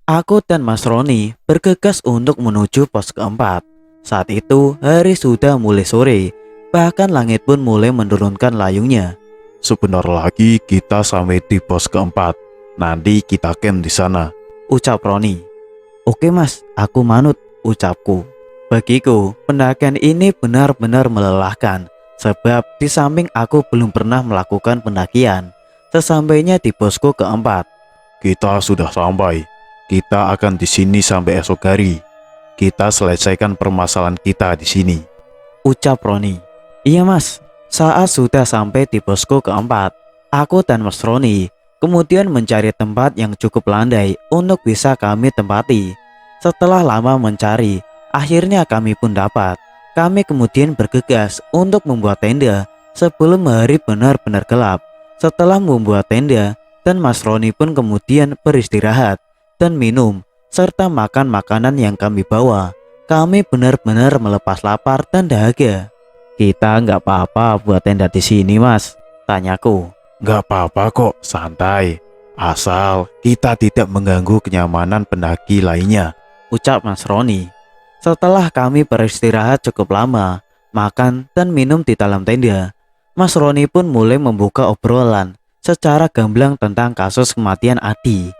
Aku dan Mas Roni bergegas untuk menuju pos keempat. Saat itu hari sudah mulai sore, bahkan langit pun mulai menurunkan layungnya. Sebentar lagi kita sampai di pos keempat. Nanti kita camp di sana. Ucap Roni. Oke mas, aku manut, ucapku. Bagiku, pendakian ini benar-benar melelahkan. Sebab di samping aku belum pernah melakukan pendakian. Sesampainya di posku keempat. Kita sudah sampai. Kita akan di sini sampai esok hari. Kita selesaikan permasalahan kita di sini. Ucap Roni. Iya mas, saat sudah sampai di posku keempat, aku dan Mas Roni kemudian mencari tempat yang cukup landai untuk bisa kami tempati. Setelah lama mencari, akhirnya kami pun dapat. Kami kemudian bergegas untuk membuat tenda sebelum hari benar-benar gelap. Setelah membuat tenda, dan Mas Roni pun kemudian beristirahat dan minum serta makan makanan yang kami bawa. Kami benar-benar melepas lapar dan dahaga. Kita nggak apa-apa buat tenda di sini mas, tanyaku. Gak apa-apa kok, santai. Asal kita tidak mengganggu kenyamanan pendaki lainnya. Ucap Mas Roni. Setelah kami beristirahat cukup lama, makan dan minum di dalam tenda, Mas Roni pun mulai membuka obrolan secara gamblang tentang kasus kematian Adi.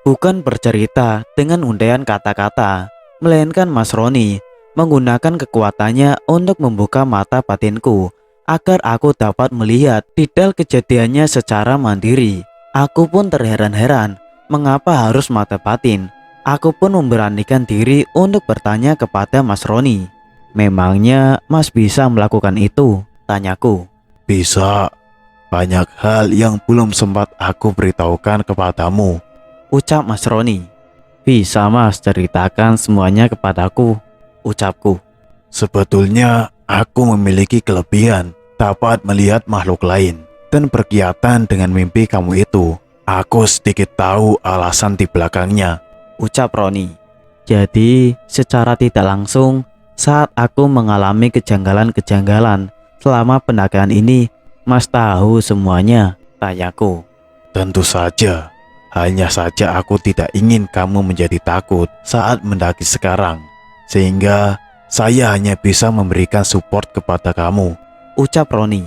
Bukan bercerita dengan untayan kata-kata, melainkan Mas Roni menggunakan kekuatannya untuk membuka mata batinku agar aku dapat melihat detail kejadiannya secara mandiri. Aku pun terheran-heran mengapa harus mata batin. Aku pun memberanikan diri untuk bertanya kepada Mas Roni. Memangnya Mas bisa melakukan itu? Tanyaku. Bisa. Banyak hal yang belum sempat aku beritahukan kepadamu. Ucap Mas Roni. Bisa mas ceritakan semuanya kepadaku, ucapku. Sebetulnya aku memiliki kelebihan, dapat melihat makhluk lain dan berkaitan dengan mimpi kamu itu. Aku sedikit tahu alasan di belakangnya, ucap Roni. Jadi secara tidak langsung, saat aku mengalami kejanggalan-kejanggalan selama pendakian ini, mas tahu semuanya, tanyaku. tentu saja. Hanya saja aku tidak ingin kamu menjadi takut saat mendaki sekarang, sehingga saya hanya bisa memberikan support kepada kamu, ucap Roni.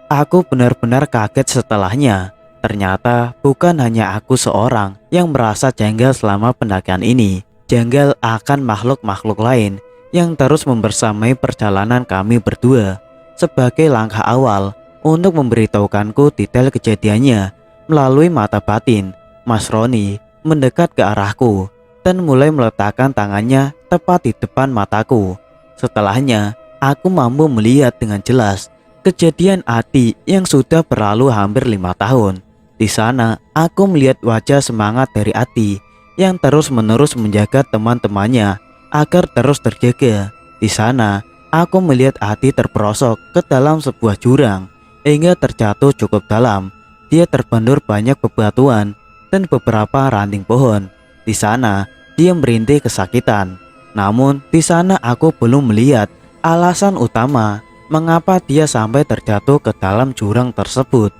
Aku benar-benar kaget setelahnya. Ternyata bukan hanya aku seorang yang merasa janggal selama pendakian ini. Janggal akan makhluk-makhluk lain yang terus membersamai perjalanan kami berdua. Sebagai langkah awal untuk memberitahukanku detail kejadiannya melalui mata batin, Mas Roni mendekat ke arahku dan mulai meletakkan tangannya tepat di depan mataku. Setelahnya, aku mampu melihat dengan jelas kejadian Adi yang sudah berlalu hampir 5 tahun. Di sana, aku melihat wajah semangat dari Adi yang terus-menerus menjaga teman-temannya agar terus terjaga. Di sana, aku melihat Adi terperosok ke dalam sebuah jurang hingga terjatuh cukup dalam. Dia terbentur banyak bebatuan dan beberapa ranting pohon. Di sana, dia merintih kesakitan. Namun, di sana aku belum melihat alasan utama mengapa dia sampai terjatuh ke dalam jurang tersebut.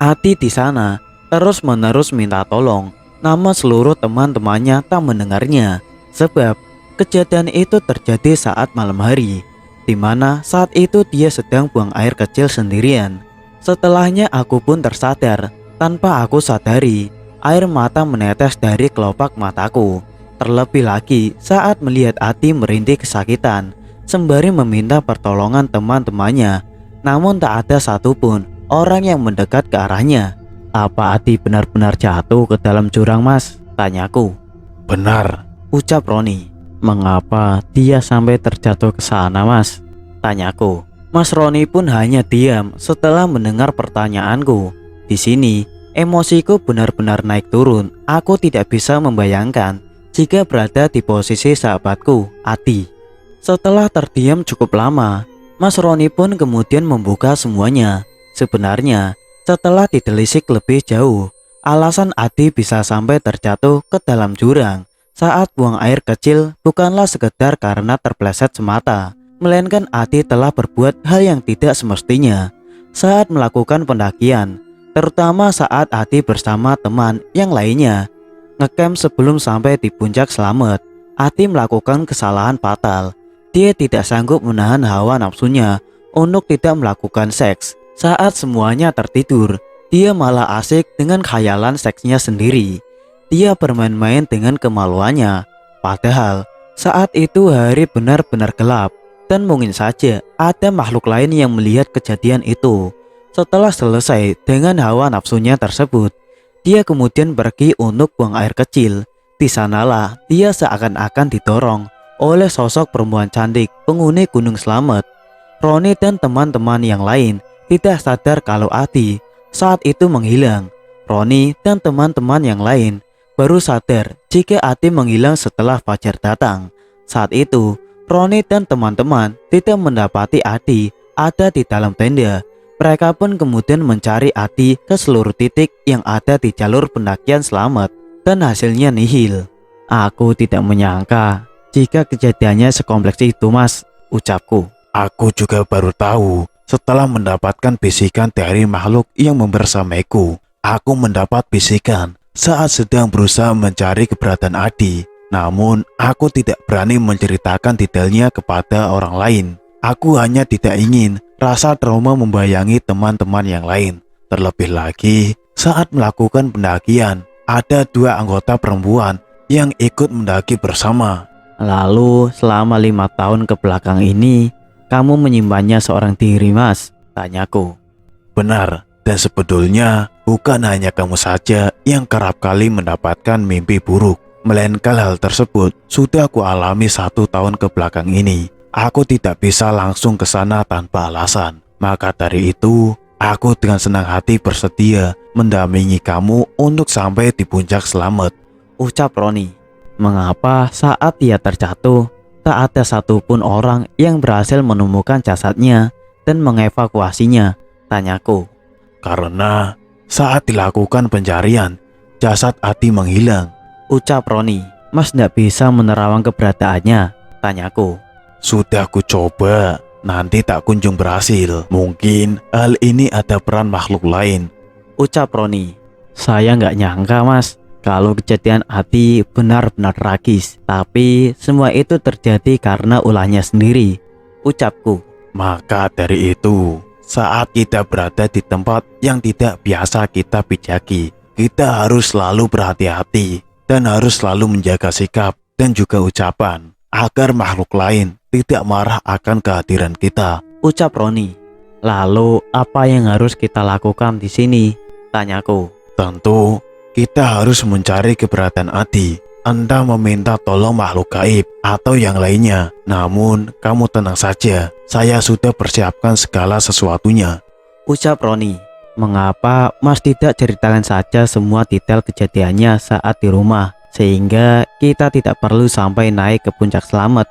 Adi di sana terus-menerus minta tolong, namun seluruh teman-temannya tak mendengarnya. Sebab kejadian itu terjadi saat malam hari, di mana saat itu dia sedang buang air kecil sendirian. Setelahnya aku pun tersadar. Tanpa aku sadari, air mata menetes dari kelopak mataku. Terlebih lagi saat melihat Adi merintih kesakitan sembari meminta pertolongan teman-temannya. Namun tak ada satupun orang yang mendekat ke arahnya. Apa Adi benar-benar jatuh ke dalam jurang mas? Tanyaku. benar. Ucap Roni. Mengapa dia sampai terjatuh ke sana mas? Tanyaku. Mas Roni pun hanya diam setelah mendengar pertanyaanku. Di sini, emosiku benar-benar naik turun. Aku tidak bisa membayangkan jika berada di posisi sahabatku, Adi. Setelah terdiam cukup lama, Mas Roni pun kemudian membuka semuanya. Sebenarnya, setelah ditelisik lebih jauh, alasan Adi bisa sampai terjatuh ke dalam jurang saat buang air kecil bukanlah sekedar karena terpleset semata, melainkan Adi telah berbuat hal yang tidak semestinya saat melakukan pendakian. Terutama saat Adi bersama teman yang lainnya ngecamp sebelum sampai di puncak selamat. Ati melakukan kesalahan fatal. Dia tidak sanggup menahan hawa nafsunya untuk tidak melakukan seks. Saat semuanya tertidur, dia malah asik dengan khayalan seksnya sendiri. Dia bermain-main dengan kemaluannya. Padahal saat itu hari benar-benar gelap dan mungkin saja ada makhluk lain yang melihat kejadian itu. Setelah selesai dengan hawa nafsunya tersebut, dia kemudian pergi untuk buang air kecil. Di sanalah dia seakan-akan didorong oleh sosok perempuan cantik penghuni Gunung Slamet. Roni dan teman-teman yang lain tidak sadar kalau Ati saat itu menghilang. Roni dan teman-teman yang lain baru sadar jika Ati menghilang setelah fajar datang. Saat itu Roni dan teman-teman tidak mendapati Ati ada di dalam tenda. Mereka pun kemudian mencari Ati ke seluruh titik yang ada di jalur pendakian selamat dan hasilnya nihil. Aku tidak menyangka jika kejadiannya sekompleks itu, Mas, ucapku. Aku juga baru tahu setelah mendapatkan bisikan dari makhluk yang membersamaiku. Aku mendapat bisikan saat sedang berusaha mencari keberadaan Adi. Namun aku tidak berani menceritakan detailnya kepada orang lain. Aku hanya tidak ingin rasa trauma membayangi teman-teman yang lain. Terlebih lagi saat melakukan pendakian, ada 2 anggota perempuan yang ikut mendaki bersama. Lalu selama 5 tahun ke belakang ini, kamu menyimpannya seorang diri, Mas? Tanyaku. Benar, dan sebetulnya bukan hanya kamu saja yang kerap kali mendapatkan mimpi buruk. Melainkan hal tersebut sudah aku alami 1 tahun ke belakang ini. Aku tidak bisa langsung ke sana tanpa alasan. Maka dari itu, aku dengan senang hati bersedia mendampingi kamu untuk sampai di puncak selamat. Ucap Roni. Mengapa saat dia terjatuh, tak ada satupun orang yang berhasil menemukan jasadnya dan mengevakuasinya? Tanyaku. Karena saat dilakukan pencarian, jasad Ati menghilang. Ucap Roni. Mas tidak bisa menerawang keberadaannya? Tanyaku. Sudah ku coba, nanti tak kunjung berhasil. Mungkin hal ini ada peran makhluk lain. Ucap Roni. Saya nggak nyangka, Mas, kalau kejadian Ati benar-benar tragis. Tapi semua itu terjadi karena ulahnya sendiri. Ucapku. Maka dari itu, saat kita berada di tempat yang tidak biasa kita pijaki, kita harus selalu berhati-hati dan harus selalu menjaga sikap dan juga ucapan agar makhluk lain tidak marah akan kehadiran kita. Ucap Roni. Lalu apa yang harus kita lakukan di sini? Tanyaku. Tentu kita harus mencari keberadaan Adi, entah meminta tolong makhluk gaib atau yang lainnya. Namun kamu tenang saja, saya sudah persiapkan segala sesuatunya. Ucap Roni. Mengapa Mas tidak ceritakan saja semua detail kejadiannya saat di rumah, sehingga kita tidak perlu sampai naik ke puncak selamat?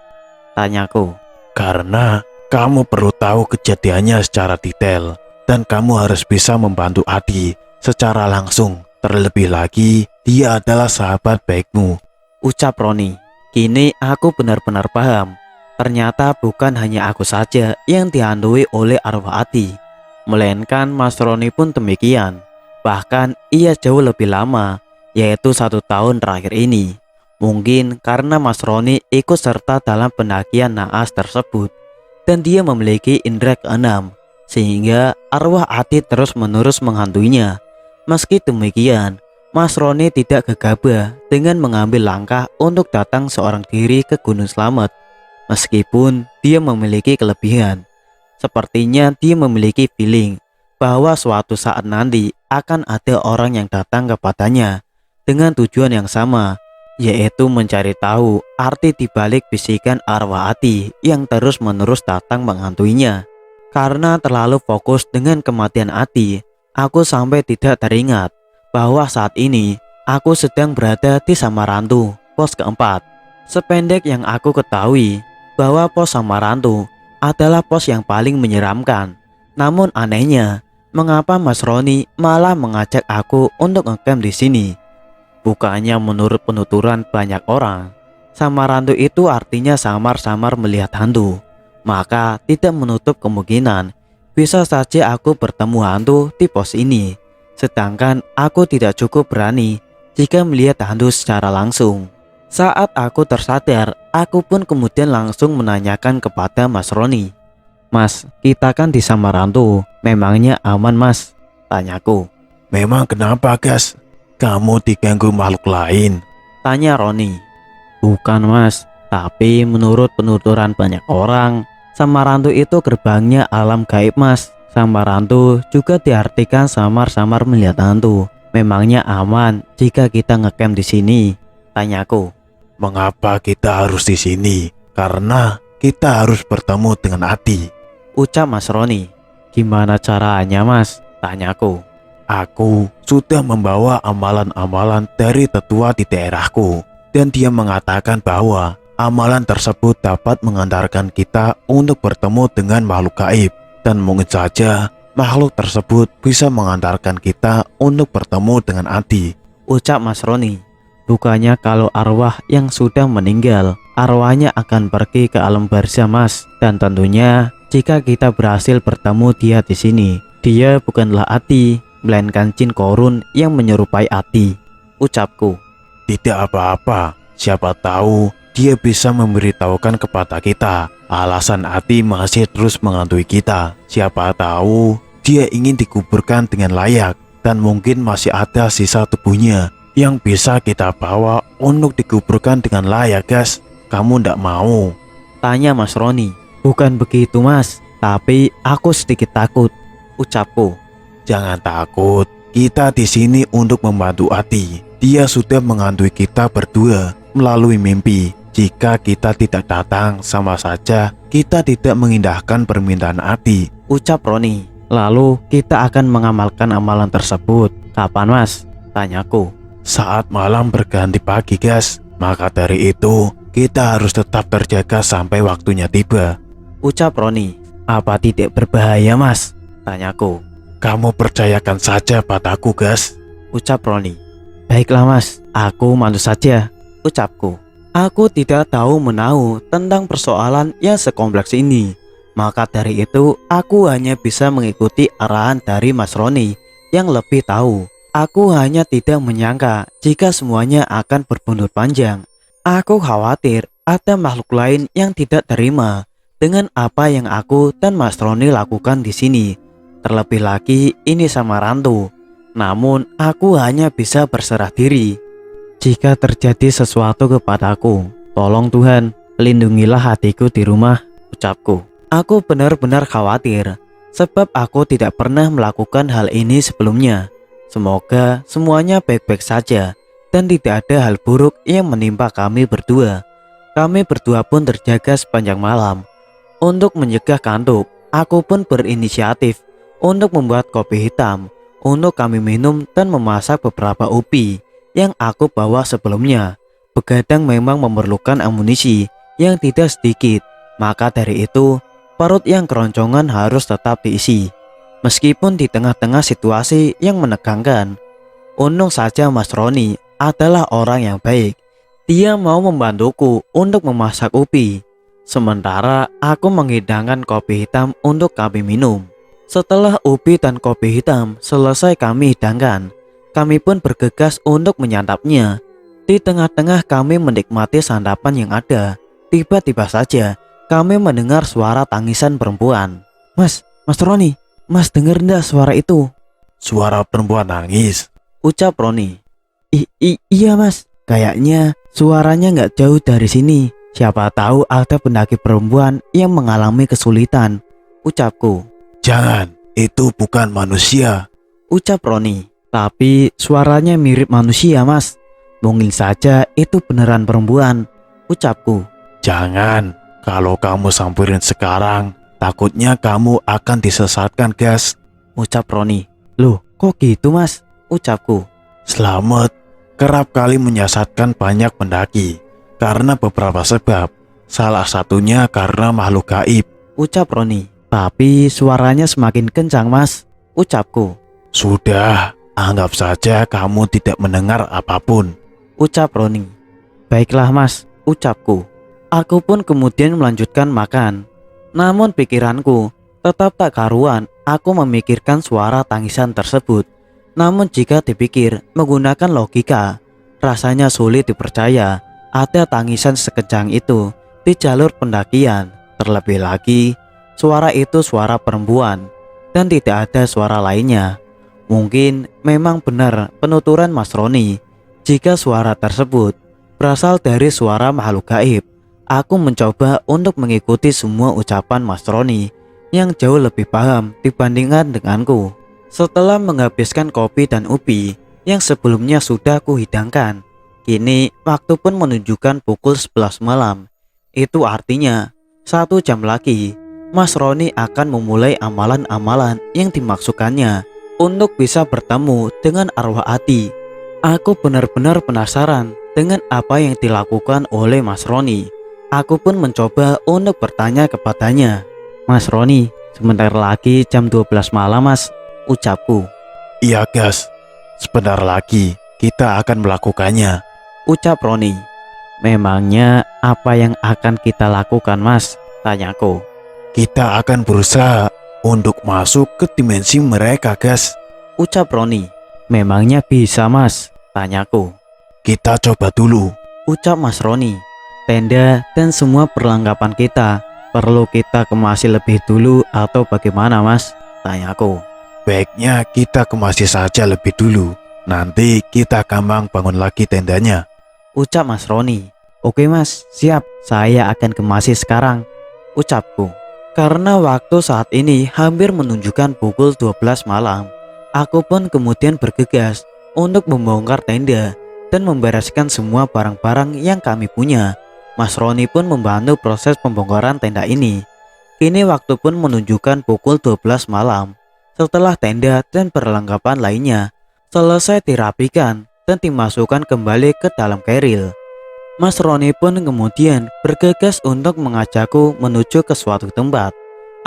Tanyaku. Karena kamu perlu tahu kejadiannya secara detail, dan kamu harus bisa membantu Adi secara langsung. Terlebih lagi, dia adalah sahabat baikmu. Ucap Roni. Kini aku benar-benar paham. Ternyata bukan hanya aku saja yang dihantui oleh arwah Adi, melainkan Mas Roni pun demikian. Bahkan ia jauh lebih lama, yaitu 1 tahun terakhir ini. Mungkin karena Mas Roni ikut serta dalam pendakian naas tersebut, dan dia memiliki indera keenam, sehingga arwah Adi terus-menerus menghantuinya. Meski demikian, Mas Roni tidak gegabah dengan mengambil langkah untuk datang seorang diri ke Gunung Slamet. Meskipun dia memiliki kelebihan, sepertinya dia memiliki feeling bahwa suatu saat nanti akan ada orang yang datang kepadanya dengan tujuan yang sama, yaitu mencari tahu arti dibalik bisikan arwah Ati yang terus-menerus datang menghantuinya. Karena terlalu fokus dengan kematian Ati, aku sampai tidak teringat bahwa saat ini aku sedang berada di Samarantu, pos keempat. Sependek yang aku ketahui bahwa pos Samarantu adalah pos yang paling menyeramkan. Namun anehnya, mengapa Mas Roni malah mengajak aku untuk ngecamp di sini? Bukannya menurut penuturan banyak orang, Samarantu itu artinya samar-samar melihat hantu. Maka tidak menutup kemungkinan bisa saja aku bertemu hantu di pos ini. Sedangkan aku tidak cukup berani jika melihat hantu secara langsung. Saat aku tersadar, aku pun kemudian langsung menanyakan kepada Mas Roni. Mas, kita kan di Samarantu, memangnya aman mas? Tanyaku. Memang kenapa, Gas? Kamu diganggu makhluk lain? Tanya Roni. Bukan mas, tapi menurut penuturan banyak orang, Samarantu itu gerbangnya alam gaib mas. Samarantu juga diartikan samar-samar melihat hantu. Memangnya aman jika kita ngecamp di sini? Tanyaku. Mengapa kita harus di sini? Karena kita harus bertemu dengan Adi. Ucap Mas Roni. Gimana caranya mas? Tanyaku. Aku sudah membawa amalan-amalan dari tetua di daerahku, dan dia mengatakan bahwa amalan tersebut dapat mengantarkan kita untuk bertemu dengan makhluk gaib, dan mungkin saja makhluk tersebut bisa mengantarkan kita untuk bertemu dengan Adi. Ucap Mas Roni. Bukannya kalau arwah yang sudah meninggal, arwahnya akan pergi ke alam barzah mas, dan tentunya jika kita berhasil bertemu dia di sini, dia bukanlah Adi, melainkan Jin Korun yang menyerupai Adi. Ucapku. Tidak apa-apa, siapa tahu dia bisa memberitahukan kepada kita alasan Adi masih terus menghantui kita. Siapa tahu dia ingin dikuburkan dengan layak, dan mungkin masih ada sisa tubuhnya yang bisa kita bawa untuk dikuburkan dengan layak, Gas. Kamu ndak mau? Tanya Mas Roni. Bukan begitu mas, tapi aku sedikit takut. Ucapku. Jangan takut, kita di sini untuk membantu Adi. Dia sudah menghantui kita berdua melalui mimpi. Jika kita tidak datang, sama saja kita tidak mengindahkan permintaan Adi. Ucap Roni. Lalu kita akan mengamalkan amalan tersebut. Kapan mas? Tanyaku. Saat malam berganti pagi, Gas. Maka dari itu kita harus tetap terjaga sampai waktunya tiba. Ucap Roni. Apa tidak berbahaya mas? Tanyaku. Kamu percayakan saja padaku, Gas. Ucap Roni. Baiklah mas, aku mantu saja. Ucapku. Aku tidak tahu menahu tentang persoalan yang sekompleks ini. Maka dari itu aku hanya bisa mengikuti arahan dari Mas Roni yang lebih tahu. Aku hanya tidak menyangka jika semuanya akan berbuntut panjang. Aku khawatir ada makhluk lain yang tidak terima dengan apa yang aku dan Mas Roni lakukan di sini. Terlebih lagi ini Samarantu. Namun aku hanya bisa berserah diri. Jika terjadi sesuatu kepadaku, tolong Tuhan, lindungilah hatiku di rumah. Ucapku. Aku benar-benar khawatir, sebab aku tidak pernah melakukan hal ini sebelumnya. Semoga semuanya baik-baik saja dan tidak ada hal buruk yang menimpa kami berdua. Kami berdua pun terjaga sepanjang malam. Untuk mencegah kantuk, aku pun berinisiatif untuk membuat kopi hitam untuk kami minum dan memasak beberapa ubi yang aku bawa sebelumnya. Begadang memang memerlukan amunisi yang tidak sedikit, maka dari itu perut yang keroncongan harus tetap diisi. Meskipun di tengah-tengah situasi yang menegangkan, untung saja Mas Roni adalah orang yang baik. Dia mau membantuku untuk memasak ubi, sementara aku menghidangkan kopi hitam untuk kami minum. Setelah ubi dan kopi hitam selesai kami hidangkan, kami pun bergegas untuk menyantapnya. Di tengah-tengah kami menikmati santapan yang ada, tiba-tiba saja kami mendengar suara tangisan perempuan. Mas Roni, mas dengar enggak suara itu? Suara perempuan nangis. Ucap Roni. Iya mas, kayaknya suaranya nggak jauh dari sini. Siapa tahu ada pendaki perempuan yang mengalami kesulitan. Ucapku. Jangan, itu bukan manusia. Ucap Roni. Tapi suaranya mirip manusia mas. Mungkin saja itu beneran perempuan. Ucapku. Jangan, kalau kamu samperin sekarang, takutnya kamu akan disesatkan, Gas. Ucap Roni. Loh, kok gitu mas? Ucapku. Selamat kerap kali menyesatkan banyak pendaki karena beberapa sebab. Salah satunya karena makhluk gaib. Ucap Roni. Tapi suaranya semakin kencang mas. Ucapku. Sudah, anggap saja kamu tidak mendengar apapun. Ucap Roni. Baiklah mas. Ucapku. Aku pun kemudian melanjutkan makan. Namun pikiranku tetap tak karuan. Aku memikirkan suara tangisan tersebut. Namun jika dipikir menggunakan logika, rasanya sulit dipercaya ada tangisan sekencang itu di jalur pendakian. Terlebih lagi, suara itu suara perempuan dan tidak ada suara lainnya. Mungkin memang benar penuturan Mas Roni jika suara tersebut berasal dari suara makhluk gaib. Aku mencoba untuk mengikuti semua ucapan Mas Roni yang jauh lebih paham dibandingkan denganku. Setelah menghabiskan kopi dan ubi yang sebelumnya sudah kuhidangkan, kini waktu pun menunjukkan pukul 11 malam. Itu artinya 1 jam lagi Mas Roni akan memulai amalan-amalan yang dimaksudkannya untuk bisa bertemu dengan arwah Adi. Aku benar-benar penasaran dengan apa yang dilakukan oleh Mas Roni. Aku pun mencoba untuk bertanya kepadanya. Mas Roni, sebentar lagi jam 12 malam mas, ucapku. Iya Gas, sebentar lagi kita akan melakukannya, Ucap Roni. Memangnya apa yang akan kita lakukan mas? Tanyaku. Kita akan berusaha untuk masuk ke dimensi mereka Gas. Ucap Roni. Memangnya bisa mas? Tanyaku. Kita coba dulu. Ucap Mas Roni. Tenda dan semua perlengkapan kita perlu kita kemasi lebih dulu atau bagaimana mas? Tanyaku. Baiknya kita kemasi saja lebih dulu. Nanti kita gampang bangun lagi tendanya. Ucap Mas Roni. Oke mas, siap, saya akan kemasi sekarang, ucapku. Karena waktu saat ini hampir menunjukkan pukul 12 malam, aku pun kemudian bergegas untuk membongkar tenda dan membereskan semua barang-barang yang kami punya. Mas Roni pun membantu proses pembongkaran tenda ini. Kini waktu pun menunjukkan pukul 12 malam. Setelah tenda dan perlengkapan lainnya selesai dirapikan dan dimasukkan kembali ke dalam keril, Mas Roni pun kemudian bergegas untuk mengajakku menuju ke suatu tempat.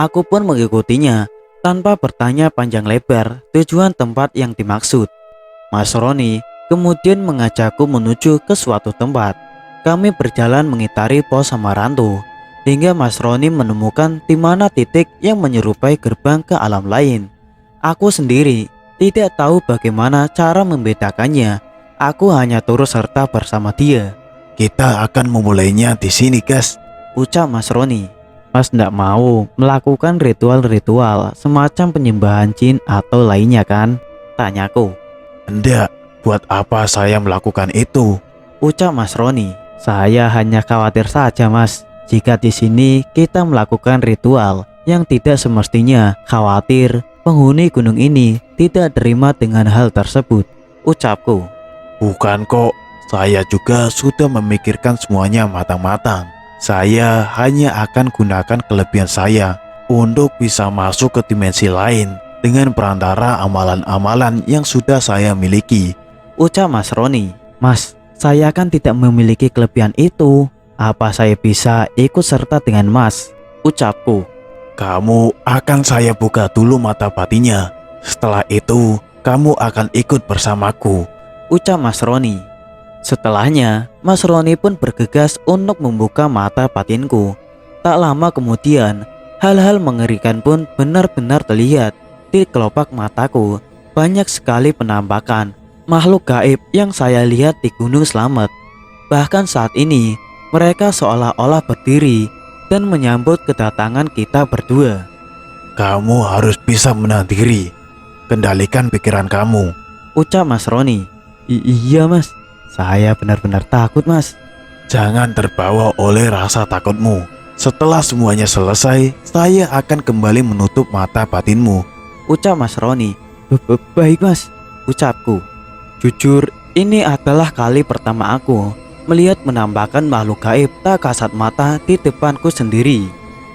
Aku pun mengikutinya tanpa bertanya panjang lebar tujuan tempat yang dimaksud. Mas Roni kemudian mengajakku menuju ke suatu tempat. Kami berjalan mengitari pos Samarantu hingga Mas Roni menemukan di mana titik yang menyerupai gerbang ke alam lain. Aku sendiri tidak tahu bagaimana cara membedakannya. Aku hanya turut serta bersama dia. Kita akan memulainya di sini Gas, ucap Mas Roni. Mas tidak mau melakukan ritual-ritual semacam penyembahan jin atau lainnya kan? Tanyaku. Hendak, buat apa saya melakukan itu? Ucap Mas Roni. Saya hanya khawatir saja mas, jika di sini kita melakukan ritual yang tidak semestinya, khawatir penghuni gunung ini tidak terima dengan hal tersebut, ucapku. Bukan kok, saya juga sudah memikirkan semuanya matang-matang. Saya hanya akan gunakan kelebihan saya untuk bisa masuk ke dimensi lain dengan perantara amalan-amalan yang sudah saya miliki, ucap Mas Roni. Mas, saya kan tidak memiliki kelebihan itu. Apa saya bisa ikut serta dengan mas? Ucapku. Kamu akan saya buka dulu mata batinnya. Setelah itu, kamu akan ikut bersamaku, ucap Mas Roni. Setelahnya, Mas Roni pun bergegas untuk membuka mata batinku. Tak lama kemudian, hal-hal mengerikan pun benar-benar terlihat di kelopak mataku. Banyak sekali penampakan makhluk gaib yang saya lihat di Gunung Slamet. Bahkan saat ini mereka seolah-olah berdiri dan menyambut kedatangan kita berdua. Kamu harus bisa menahan diri. Kendalikan pikiran kamu, ucap Mas Roni. Iya mas, saya benar-benar takut mas. Jangan terbawa oleh rasa takutmu. Setelah semuanya selesai, saya akan kembali menutup mata batinmu, ucap Mas Roni. Baik mas, ucapku. Jujur, ini adalah kali pertama aku melihat menampakkan makhluk gaib tak kasat mata di depanku sendiri.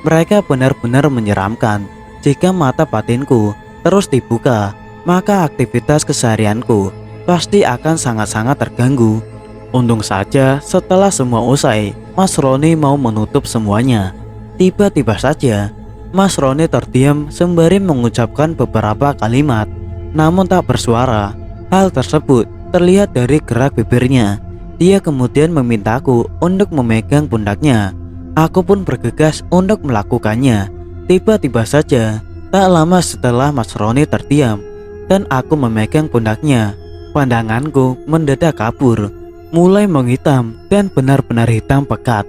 Mereka benar-benar menyeramkan. Jika mata batinku terus dibuka, maka aktivitas keseharianku pasti akan sangat-sangat terganggu. Untung saja setelah semua usai, Mas Roni mau menutup semuanya. Tiba-tiba saja, Mas Roni terdiam sembari mengucapkan beberapa kalimat, namun tak bersuara. Hal tersebut terlihat dari gerak bibirnya. Dia kemudian memintaku untuk memegang pundaknya. Aku pun bergegas untuk melakukannya. Tiba-tiba saja, tak lama setelah Mas Roni terdiam, dan aku memegang pundaknya. Pandanganku mendadak kabur, mulai menghitam dan benar-benar hitam pekat.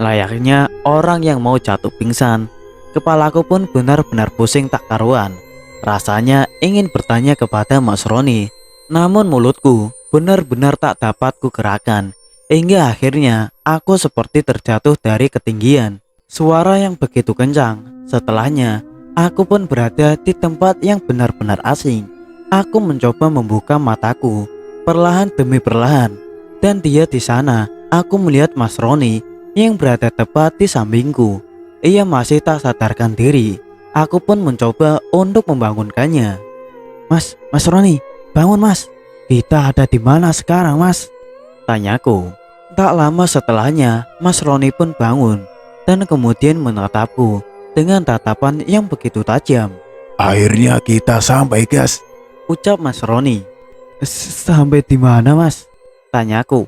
Layaknya orang yang mau jatuh pingsan. Kepalaku pun benar-benar pusing tak karuan. Rasanya ingin bertanya kepada Mas Roni, namun mulutku benar-benar tak dapat kugerakkan. Hingga akhirnya aku seperti terjatuh dari ketinggian. Suara yang begitu kencang. Setelahnya aku pun berada di tempat yang benar-benar asing. Aku mencoba membuka mataku perlahan demi perlahan, dan dia di sana. Aku melihat Mas Roni yang berada tepat di sampingku. Ia masih tak sadarkan diri. Aku pun mencoba untuk membangunkannya. Mas Roni, bangun Mas. Kita ada di mana sekarang Mas? Tanyaku. Tak lama setelahnya Mas Roni pun bangun dan kemudian menatapku dengan tatapan yang begitu tajam. Akhirnya kita sampai, Gas. Ucap Mas Roni. Sampai di mana Mas? Tanyaku.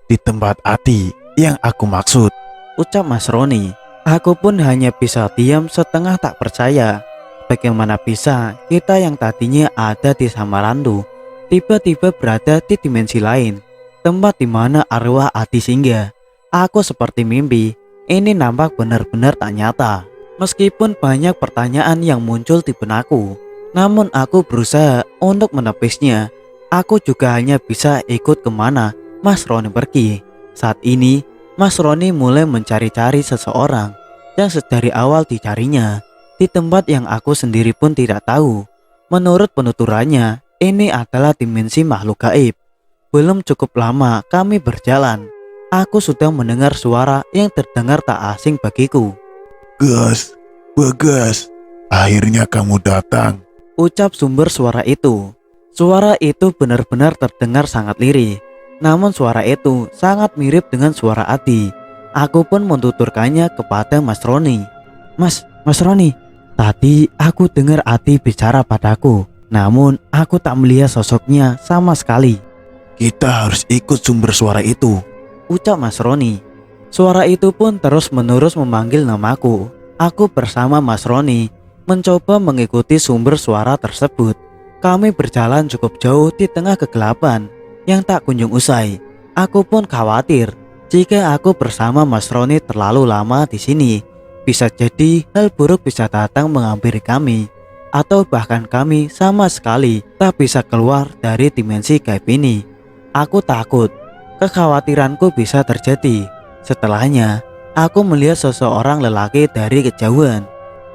Di tempat Ati yang aku maksud. Ucap Mas Roni. Aku pun hanya bisa diam setengah tak percaya. Bagaimana bisa kita yang tadinya ada di Samarandu tiba-tiba berada di dimensi lain, tempat di mana arwah Ati singgah. Aku seperti mimpi. Ini nampak benar-benar tak nyata. Meskipun banyak pertanyaan yang muncul di benakku, namun aku berusaha untuk menepisnya. Aku juga hanya bisa ikut kemana Mas Roni pergi. Saat ini Mas Roni mulai mencari-cari seseorang yang sedari awal dicarinya di tempat yang aku sendiri pun tidak tahu. Menurut penuturannya, ini adalah dimensi makhluk gaib. Belum cukup lama kami berjalan, aku sudah mendengar suara yang terdengar tak asing bagiku. Gas, Bagas, akhirnya kamu datang. Ucap sumber suara itu. Suara itu benar-benar terdengar sangat lirih. Namun suara itu sangat mirip dengan suara Ati. Aku pun mentuturkannya kepada Mas Roni. Mas Roni, tadi aku dengar Ati bicara padaku. Namun aku tak melihat sosoknya sama sekali. Kita harus ikut sumber suara itu. Ucap Mas Roni. Suara itu pun terus-menerus memanggil namaku. Aku bersama Mas Roni mencoba mengikuti sumber suara tersebut. Kami berjalan cukup jauh di tengah kegelapan yang tak kunjung usai. Aku pun khawatir jika aku bersama Mas Roni terlalu lama di sini. Bisa jadi hal buruk bisa datang menghampiri kami, atau bahkan kami sama sekali tak bisa keluar dari dimensi gaib ini. Aku takut kekhawatiranku bisa terjadi. Setelahnya, aku melihat seseorang lelaki dari kejauhan.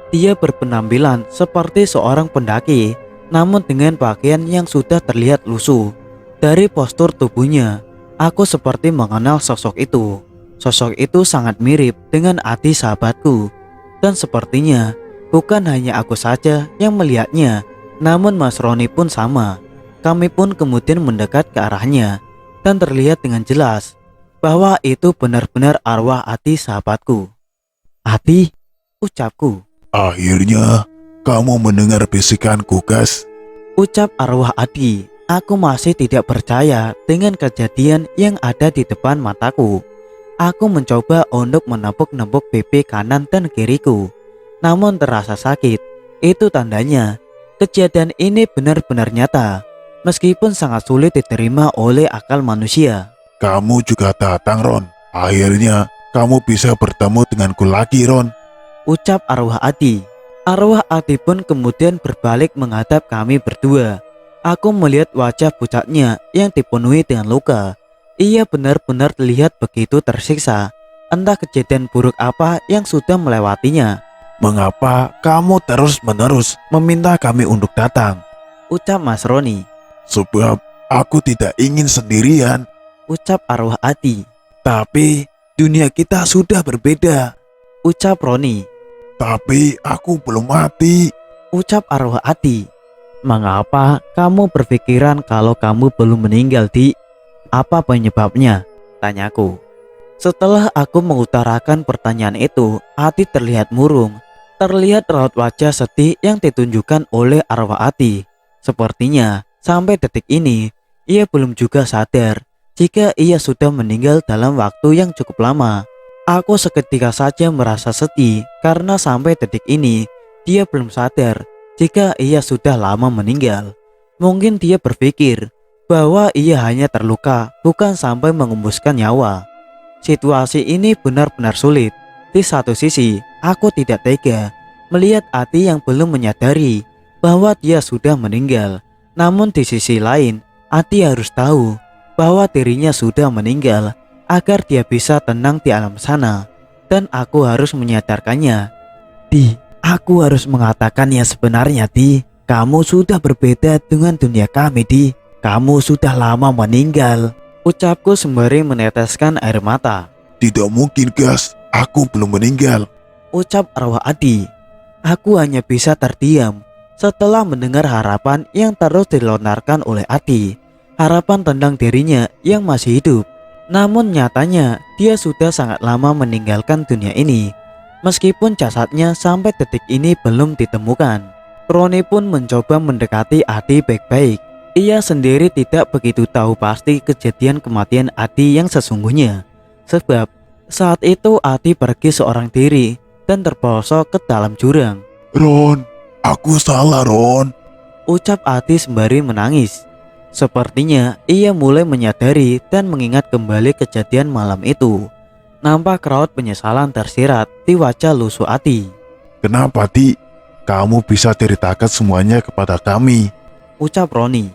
Dia berpenampilan seperti seorang pendaki, namun dengan pakaian yang sudah terlihat lusuh. Dari postur tubuhnya, aku seperti mengenal sosok itu. Sosok itu sangat mirip dengan Ati sahabatku. Dan sepertinya bukan hanya aku saja yang melihatnya, namun Mas Roni pun sama. Kami pun kemudian mendekat ke arahnya, dan terlihat dengan jelas bahwa itu benar-benar arwah Ati sahabatku. Ati, ucapku. Akhirnya kamu mendengar bisikanku, Gas. Ucap arwah Ati. Aku masih tidak percaya dengan kejadian yang ada di depan mataku. Aku mencoba untuk menepuk-nepuk pipi kanan dan kiriku, namun terasa sakit. Itu tandanya kejadian ini benar-benar nyata, meskipun sangat sulit diterima oleh akal manusia. Kamu juga datang, Ron. Akhirnya kamu bisa bertemu denganku lagi, Ron. Ucap arwah Ati. Arwah Ati pun kemudian berbalik menghadap kami berdua. Aku melihat wajah pucatnya yang dipenuhi dengan luka. Ia benar-benar terlihat begitu tersiksa. Entah kejadian buruk apa yang sudah melewatinya. Mengapa kamu terus-menerus meminta kami untuk datang? Ucap Mas Roni. Sebab aku tidak ingin sendirian. Ucap arwah Ati. Tapi dunia kita sudah berbeda. Ucap Roni. Tapi aku belum mati. Ucap arwah Ati. Mengapa kamu berpikiran kalau kamu belum meninggal, Di? Apa penyebabnya? Tanyaku. Setelah aku mengutarakan pertanyaan itu, Ati terlihat murung. Terlihat raut wajah sedih yang ditunjukkan oleh arwah Ati. Sepertinya sampai detik ini ia belum juga sadar jika ia sudah meninggal dalam waktu yang cukup lama. Aku seketika saja merasa sedih karena sampai detik ini dia belum sadar jika ia sudah lama meninggal. Mungkin dia berpikir bahwa ia hanya terluka, bukan sampai mengembuskan nyawa. Situasi ini benar-benar sulit. Di satu sisi, aku tidak tega melihat Ati yang belum menyadari bahwa dia sudah meninggal. Namun di sisi lain, Ati harus tahu bahwa dirinya sudah meninggal agar dia bisa tenang di alam sana. Dan aku harus menyadarkannya. Di, aku harus mengatakan yang sebenarnya, Di. Kamu sudah berbeda dengan dunia kami, Di. Kamu sudah lama meninggal. Ucapku sembari meneteskan air mata. Tidak mungkin, Gas. Aku belum meninggal. Ucap arwah Adi. Aku hanya bisa terdiam setelah mendengar harapan yang terus dilontarkan oleh Adi. Harapan tentang dirinya yang masih hidup. Namun nyatanya dia sudah sangat lama meninggalkan dunia ini. Meskipun jasadnya sampai detik ini belum ditemukan. Roni pun mencoba mendekati Adi baik-baik. Ia sendiri tidak begitu tahu pasti kejadian kematian Adi yang sesungguhnya. Sebab saat itu Adi pergi seorang diri dan terperosok ke dalam jurang. Ron, aku salah, Ron. Ucap Adi sembari menangis. Sepertinya ia mulai menyadari dan mengingat kembali kejadian malam itu. Nampak raut penyesalan tersirat di wajah lusuh Adi. Kenapa, Di? Kamu bisa ceritakan semuanya kepada kami. Ucap Roni.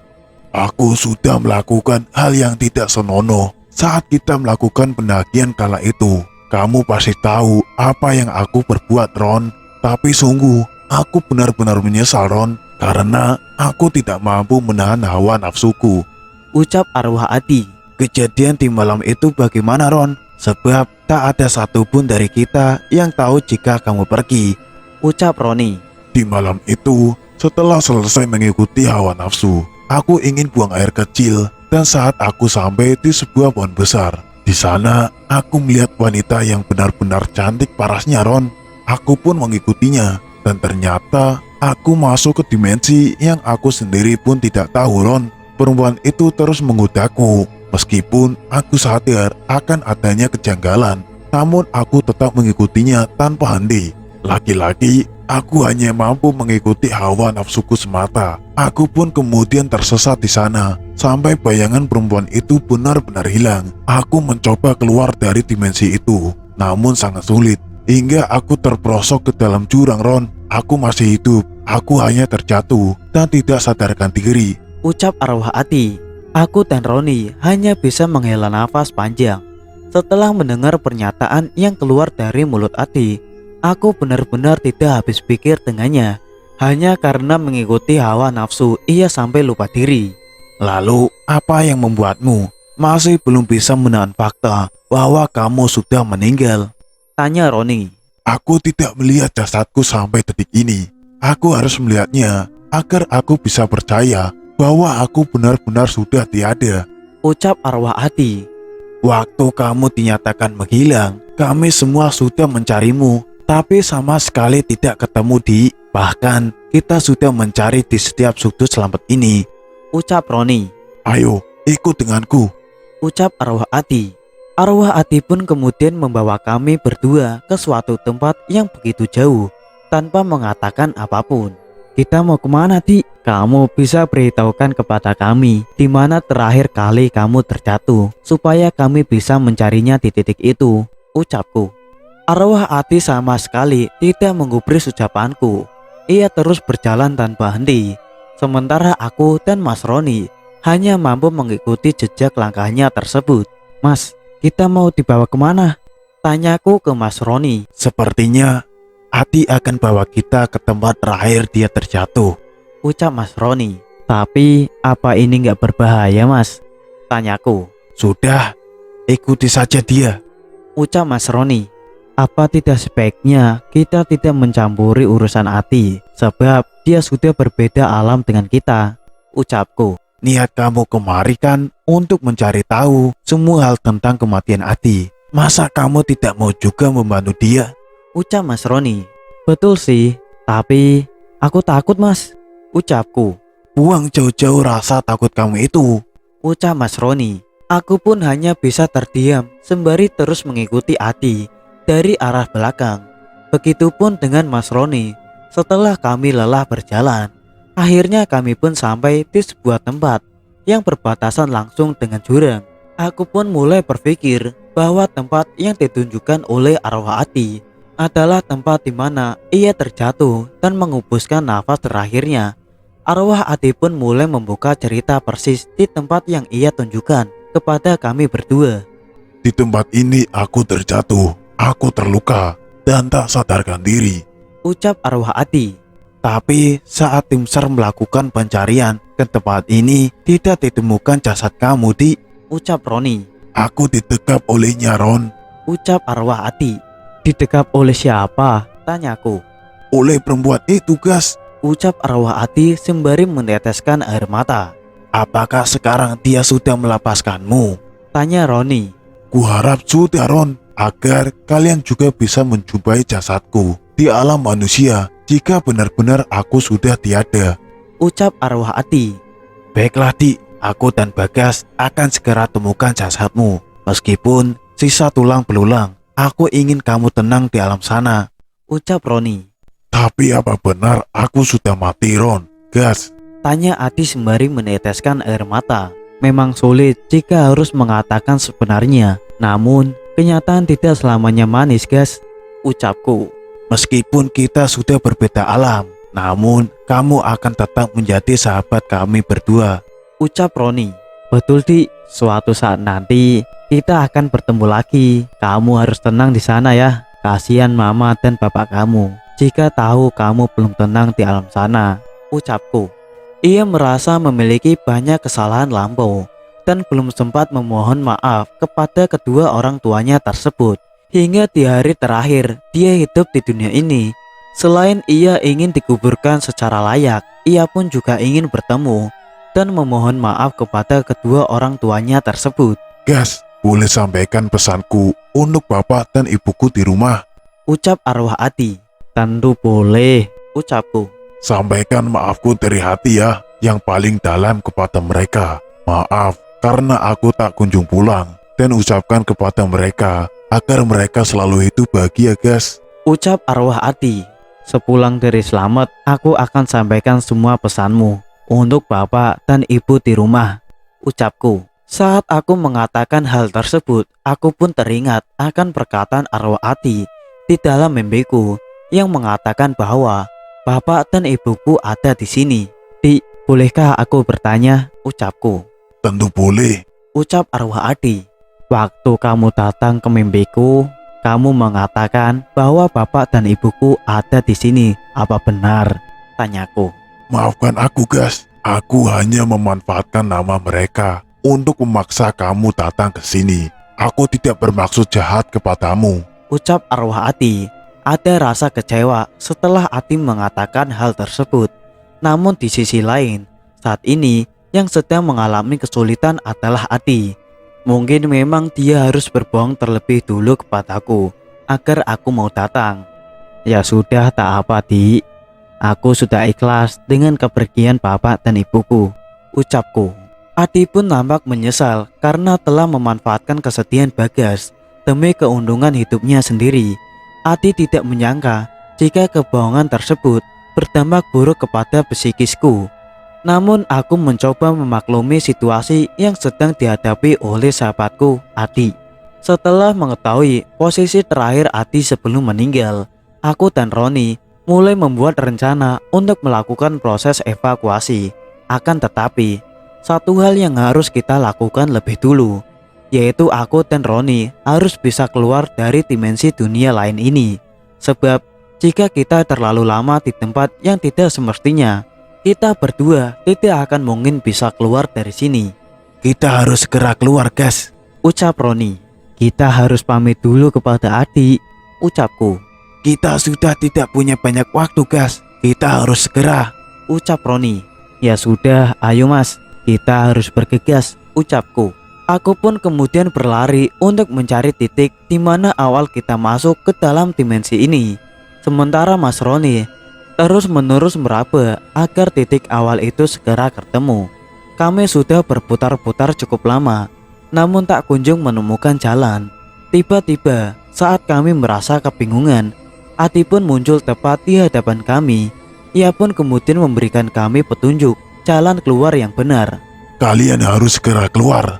Aku sudah melakukan hal yang tidak senonoh. Saat kita melakukan pendakian kala itu, kamu pasti tahu apa yang aku perbuat, Ron. Tapi sungguh, aku benar-benar menyesal, Ron, karena aku tidak mampu menahan hawa nafsuku. Ucap arwah Adi. Kejadian di malam itu bagaimana, Ron? Sebab tak ada satupun dari kita yang tahu jika kamu pergi. Ucap Roni. Di malam itu, setelah selesai mengikuti hawa nafsu, aku ingin buang air kecil. Dan saat aku sampai di sebuah pohon besar, di sana aku melihat wanita yang benar-benar cantik parasnya, Ron. Aku pun mengikutinya, dan ternyata aku masuk ke dimensi yang aku sendiri pun tidak tahu, Ron. Perempuan itu terus menggodaku. Meskipun aku sadar akan adanya kejanggalan, namun aku tetap mengikutinya tanpa henti. Lagi-lagi, aku hanya mampu mengikuti hawa nafsuku semata. Aku pun kemudian tersesat di sana, sampai bayangan perempuan itu benar-benar hilang. Aku mencoba keluar dari dimensi itu, namun sangat sulit. Hingga aku terperosok ke dalam jurang, Ron. Aku masih hidup, aku hanya terjatuh dan tidak sadarkan diri. Ucap arwah Adi. Aku dan Roni hanya bisa menghela nafas panjang. Setelah mendengar pernyataan yang keluar dari mulut Adi, aku benar-benar tidak habis pikir dengannya. Hanya karena mengikuti hawa nafsu, ia sampai lupa diri. Lalu, apa yang membuatmu masih belum bisa menahan fakta bahwa kamu sudah meninggal? Tanya Roni. Aku tidak melihat jasadku sampai detik ini. Aku harus melihatnya agar aku bisa percaya bahwa aku benar-benar sudah tiada. Ucap arwah Adi. Waktu kamu dinyatakan menghilang, kami semua sudah mencarimu, tapi sama sekali tidak ketemu, Di. Bahkan kita sudah mencari di setiap sudut selamat ini. Ucap Roni. Ayo, ikut denganku. Ucap arwah Adi. Arwah Adi pun kemudian membawa kami berdua ke suatu tempat yang begitu jauh tanpa mengatakan apapun. Kita mau kemana, Di? Kamu bisa beritahukan kepada kami di mana terakhir kali kamu terjatuh supaya kami bisa mencarinya di titik itu. Ucapku. Arwah Adi sama sekali tidak menggubris ucapanku. Ia terus berjalan tanpa henti. Sementara aku dan Mas Roni hanya mampu mengikuti jejak langkahnya tersebut. Mas, kita mau dibawa kemana? Tanyaku ke Mas Roni. Sepertinya Adi akan bawa kita ke tempat terakhir dia terjatuh. Ucap Mas Roni. Tapi apa ini nggak berbahaya, Mas? Tanyaku. Sudah, ikuti saja dia. Ucap Mas Roni. Apa tidak sebaiknya kita tidak mencampuri urusan Adi, sebab dia sudah berbeda alam dengan kita? Ucapku. Niat kamu kemari kan untuk mencari tahu semua hal tentang kematian Adi. Masa kamu tidak mau juga membantu dia? Ucap Mas Roni. Betul sih, tapi aku takut, Mas. Ucapku. Buang jauh-jauh rasa takut kamu itu. Ucap Mas Roni. Aku pun hanya bisa terdiam sembari terus mengikuti Adi dari arah belakang. Begitupun dengan Mas Roni. Setelah kami lelah berjalan, Akhirnya kami pun sampai di sebuah tempat yang berbatasan langsung dengan jurang. Aku pun mulai berpikir bahwa tempat yang ditunjukkan oleh arwah Ati adalah tempat di mana ia terjatuh dan mengubuskan nafas terakhirnya. Arwah Ati pun mulai membuka cerita persis di tempat yang ia tunjukkan kepada kami berdua. Di tempat ini aku terjatuh, aku terluka, dan tak sadarkan diri. Ucap arwah Ati. Tapi saat tim SAR melakukan pencarian ke tempat ini, tidak ditemukan jasad kamu, Di. Ucap Roni. Aku ditekap olehnya, Ron. Ucap arwah Ati. Didekap oleh siapa? Tanyaku. Oleh perempuan itu, gas. Ucap arwah Ati sembari meneteskan air mata. Apakah sekarang dia sudah melepaskanmu? Tanya Roni. Kuharap sudah, Ron, agar kalian juga bisa menjumpai jasadku di alam manusia jika benar-benar aku sudah tiada. Ucap arwah Ati. Baiklah, Di, aku dan Bagas akan segera temukan jasadmu. Meskipun sisa tulang belulang, aku ingin kamu tenang di alam sana. Ucap Roni. Tapi apa benar aku sudah mati, Ron? Gas. Tanya Ati sembari meneteskan air mata. Memang sulit jika harus mengatakan sebenarnya. Namun, kenyataan tidak selamanya manis, gas. Ucapku. Meskipun kita sudah berbeda alam, namun kamu akan tetap menjadi sahabat kami berdua. Ucap Roni. Betul, Di. Suatu saat nanti kita akan bertemu lagi. Kamu harus tenang di sana ya. Kasihan mama dan bapak kamu jika tahu kamu belum tenang di alam sana. Ucapku. Ia merasa memiliki banyak kesalahan lampau dan belum sempat memohon maaf kepada kedua orang tuanya tersebut. Hingga di hari terakhir dia hidup di dunia ini, selain ia ingin dikuburkan secara layak, ia pun juga ingin bertemu dan memohon maaf kepada kedua orang tuanya tersebut. Gas, boleh sampaikan pesanku untuk bapak dan ibuku di rumah. Ucap arwah Ati. Tentu boleh. Ucapku. Sampaikan maafku dari hati ya, yang paling dalam kepada mereka. Maaf karena aku tak kunjung pulang, dan ucapkan kepada mereka agar mereka selalu hidup bahagia, gas. Ucap arwah Ati. Sepulang dari selamat, aku akan sampaikan semua pesanmu untuk bapak dan ibu di rumah. Ucapku. Saat aku mengatakan hal tersebut, aku pun teringat akan perkataan arwah Ati di dalam mimpiku yang mengatakan bahwa bapak dan ibuku ada di sini. Di, bolehkah aku bertanya? Ucapku. Tentu boleh. Ucap arwah Ati. Waktu kamu datang ke mimpiku, kamu mengatakan bahwa bapak dan ibuku ada di sini. Apa benar? Tanyaku. Maafkan aku, gas. Aku hanya memanfaatkan nama mereka untuk memaksa kamu datang ke sini. Aku tidak bermaksud jahat kepadamu. Ucap arwah Ati. Ada rasa kecewa setelah Ati mengatakan hal tersebut. Namun di sisi lain, saat ini yang sedang mengalami kesulitan adalah Ati. Mungkin memang dia harus berbohong terlebih dulu kepadaku agar aku mau datang. Ya sudah, tak apa, Di. Aku sudah ikhlas dengan kepergian bapak dan ibuku. Ucapku. Ati pun nampak menyesal karena telah memanfaatkan kesedihan Bagas demi keuntungan hidupnya sendiri. Ati tidak menyangka jika kebohongan tersebut berdampak buruk kepada psikisku. Namun aku mencoba memaklumi situasi yang sedang dihadapi oleh sahabatku, Ati. Setelah mengetahui posisi terakhir Ati sebelum meninggal, aku dan Roni mulai membuat rencana untuk melakukan proses evakuasi. Akan tetapi, satu hal yang harus kita lakukan lebih dulu, yaitu aku dan Roni harus bisa keluar dari dimensi dunia lain ini. Sebab jika kita terlalu lama di tempat yang tidak semestinya, kita berdua tidak akan mungkin bisa keluar dari sini. Kita harus segera keluar, gas. Ucap Roni. Kita harus pamit dulu kepada Adi. Ucapku. Kita sudah tidak punya banyak waktu, gas. Kita harus segera. Ucap Roni. Ya sudah, ayo mas, kita harus bergegas. Ucapku. Aku pun kemudian berlari untuk mencari titik di mana awal kita masuk ke dalam dimensi ini. Sementara Mas Roni terus-menerus meraba agar titik awal itu segera ketemu. Kami sudah berputar-putar cukup lama, namun tak kunjung menemukan jalan. Tiba-tiba saat kami merasa kebingungan, Ati pun muncul tepat di hadapan kami. Ia pun kemudian memberikan kami petunjuk jalan keluar yang benar. Kalian harus segera keluar.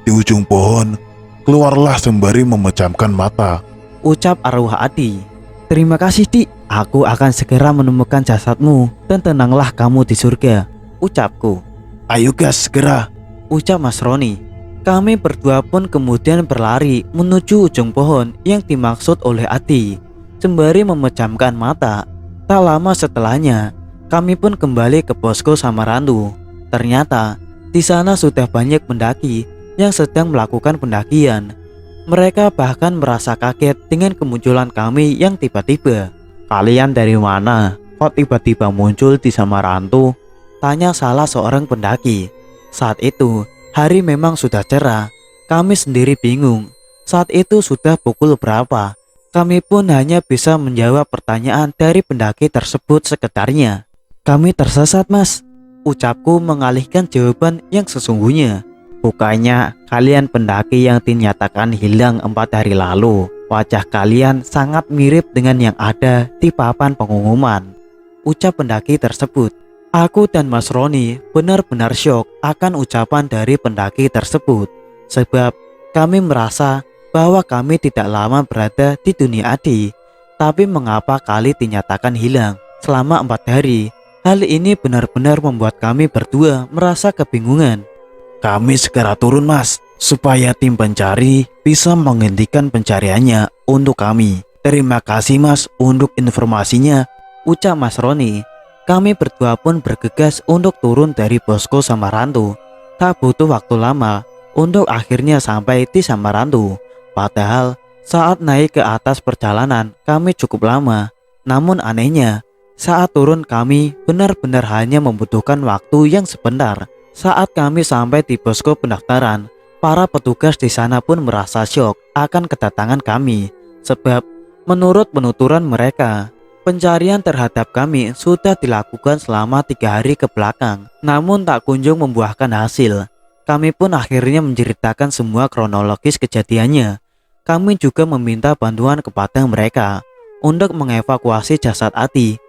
Di ujung pohon, keluarlah sembari memejamkan mata. Ucap arwah Adi. Terima kasih Dik, aku akan segera menemukan jasadmu dan tenanglah kamu di surga, ucapku. Ayo gas, segera. Ucap Mas Roni. Kami berdua pun kemudian berlari menuju ujung pohon yang dimaksud oleh Adi, sembari memejamkan mata. Tak lama setelahnya, kami pun kembali ke posko Samarandu. Ternyata di sana sudah banyak pendaki yang sedang melakukan pendakian. Mereka bahkan merasa kaget dengan kemunculan kami yang tiba-tiba. Kalian dari mana? Kok tiba-tiba muncul di Samarandu? Tanya salah seorang pendaki. Saat itu hari memang sudah cerah. Kami sendiri bingung. Saat itu sudah pukul berapa? Kami pun hanya bisa menjawab pertanyaan dari pendaki tersebut sekedarnya. Kami tersesat mas, ucapku mengalihkan jawaban yang sesungguhnya. Bukannya kalian pendaki yang dinyatakan hilang 4 hari lalu. Wajah kalian sangat mirip dengan yang ada di papan pengumuman, ucap pendaki tersebut. Aku dan Mas Roni benar-benar syok akan ucapan dari pendaki tersebut. Sebab kami merasa bahwa kami tidak lama berada di dunia Adi. Tapi mengapa kali dinyatakan hilang selama 4 hari? Hal ini benar-benar membuat kami berdua merasa kebingungan. Kami segera turun mas, supaya tim pencari bisa menghentikan pencariannya untuk kami. Terima kasih mas untuk informasinya, ucap Mas Roni. Kami berdua pun bergegas untuk turun dari posko Samarandu. Tak butuh waktu lama untuk akhirnya sampai di Samarandu. Padahal saat naik ke atas perjalanan kami cukup lama. Namun anehnya, saat turun kami benar-benar hanya membutuhkan waktu yang sebentar. Saat kami sampai di posko pendaftaran, para petugas di sana pun merasa syok akan kedatangan kami. Sebab menurut penuturan mereka, pencarian terhadap kami sudah dilakukan selama 3 hari ke belakang, namun tak kunjung membuahkan hasil. Kami pun akhirnya menceritakan semua kronologis kejadiannya. Kami juga meminta bantuan kepada mereka untuk mengevakuasi jasad Adi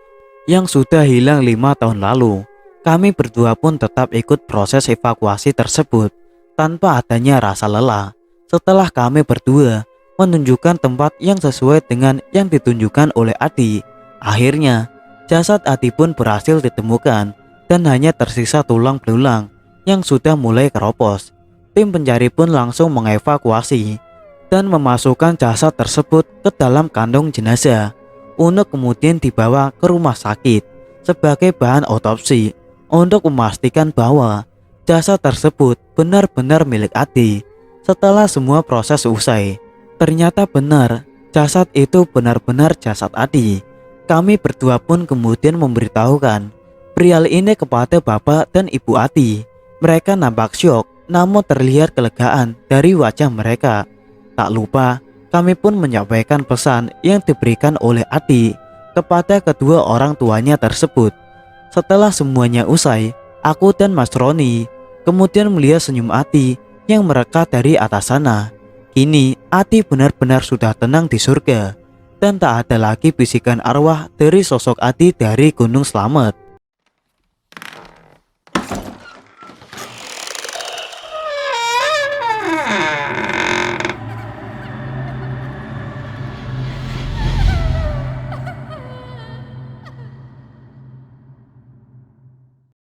yang sudah hilang 5 tahun lalu. Kami berdua pun tetap ikut proses evakuasi tersebut tanpa adanya rasa lelah. Setelah kami berdua menunjukkan tempat yang sesuai dengan yang ditunjukkan oleh Adi, akhirnya jasad Adi pun berhasil ditemukan dan hanya tersisa tulang belulang yang sudah mulai keropos. Tim pencari pun langsung mengevakuasi dan memasukkan jasad tersebut ke dalam kantong jenazah untuk kemudian dibawa ke rumah sakit sebagai bahan otopsi untuk memastikan bahwa jasad tersebut benar-benar milik Adi. Setelah semua proses usai, ternyata benar jasad itu benar-benar jasad Adi. Kami berdua pun kemudian memberitahukan perihal ini kepada bapak dan ibu Adi. Mereka nampak syok, namun terlihat kelegaan dari wajah mereka. Tak lupa, kami pun menyampaikan pesan yang diberikan oleh Adi kepada kedua orang tuanya tersebut. Setelah semuanya usai, aku dan Mas Roni kemudian melihat senyum Adi yang merekat dari atas sana. Kini Adi benar-benar sudah tenang di surga dan tak ada lagi bisikan arwah dari sosok Adi dari Gunung Slamet.